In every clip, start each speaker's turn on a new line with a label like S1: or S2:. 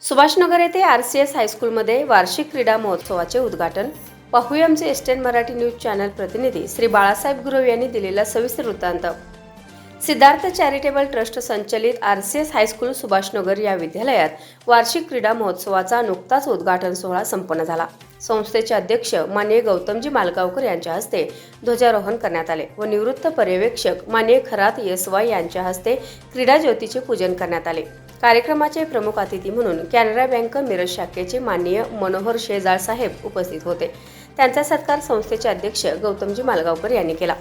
S1: सुभाषनगर येथे RCS हायस्कूलमध्ये वार्षिक क्रीडा महोत्सवाचे उद्घाटन. पाहूया आमचे एसटीएन मराठी न्यूज चॅनल प्रतिनिधी श्री बाळासाहेब गुरव यांनी दिलेला सविस्तर वृत्तांत. सिद्धार्थ चॅरिटेबल ट्रस्ट संचलित RCS हायस्कूल सुभाषनगर या विद्यालयात वार्षिक क्रीडा महोत्सवाचा नुकताच उद्घाटन सोहळा संपन्न झाला. संस्थेचे अध्यक्ष माननीय गौतमजी मालगावकर यांच्या हस्ते ध्वजारोहण करण्यात आले व निवृत्त पर्यवेक्षक माननीय खरात यसवाई यांच्या हस्ते क्रीडा ज्योतीचे पूजन करण्यात आले. कार्यक्रमाचे प्रमुख अतिथी म्हणून कॅनरा बँक मिरज शाखेचे माननीय मनोहर शेजाळ साहेब उपस्थित होते. त्यांचा सत्कार संस्थेचे अध्यक्ष गौतमजी मालगावकर यांनी केला.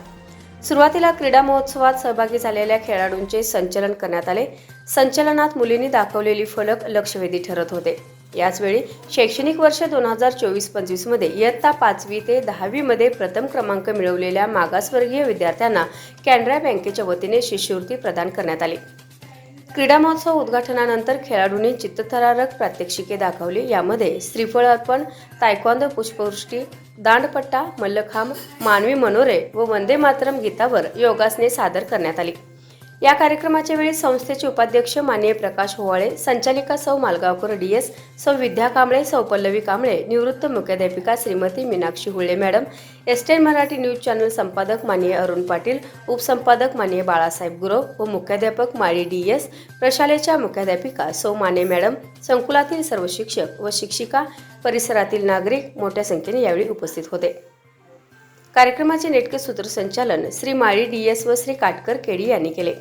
S1: सुरुवातीला क्रीडा महोत्सवात सहभागी झालेल्या खेळाडूंचे संचलन करण्यात आले. संचलनात मुलींनी दाखवलेली फलक लक्षवेधी ठरत होते. याचवेळी शैक्षणिक वर्ष 2024-25 मध्ये इयत्ता 5वी ते 10वी मध्ये प्रथम क्रमांक मिळवलेल्या मागासवर्गीय विद्यार्थ्यांना कॅनरा बँकेच्या वतीने शिष्यवृत्ती प्रदान करण्यात आली. क्रीडा महोत्सव उद्घाटनानंतर खेळाडूंनी चित्तथरारक प्रात्यक्षिके दाखवली. यामध्ये श्रीफळ अर्पण, तायक्वांदो पुष्पवृष्टी, दांडपट्टा, मल्लखांब, मानवी मनोरे व वंदे मातरम गीतावर योगासने सादर करण्यात आली. या कार्यक्रमाच्या वेळी संस्थेचे उपाध्यक्ष माननीय प्रकाश होवाळे, संचालिका सौ मालगावकर DS, सौ विद्या कांबळे, सौ पल्लवी कांबळे, निवृत्त मुख्याध्यापिका Shrimati Meenakshi Hule madam, STN Marathi news channel संपादक माननीय अरुण पाटील, उपसंपादक माननीय बाळासाहेब गुरव व मुख्याध्यापक माळी DS, प्रशालेच्या मुख्याध्यापिका सौ माने मॅडम, संकुलातील सर्व शिक्षक व शिक्षिका, परिसरातील नागरिक मोठ्या संख्येने यावेळी उपस्थित होते. कार्यक्रमाचे नेटके सूत्रसंचालन श्री माळी DS व श्री काटकर केडी यांनी केले.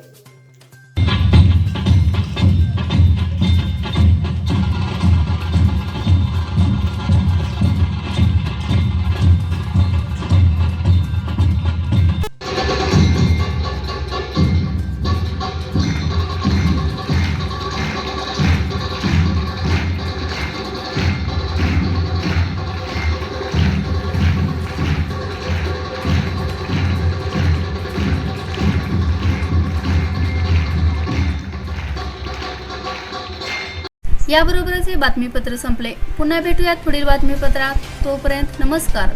S2: याबरोबरच हे बातमीपत्र संपले. पुन्हा भेटूयात पुढील बातमीपत्रात. तोपर्यंत नमस्कार.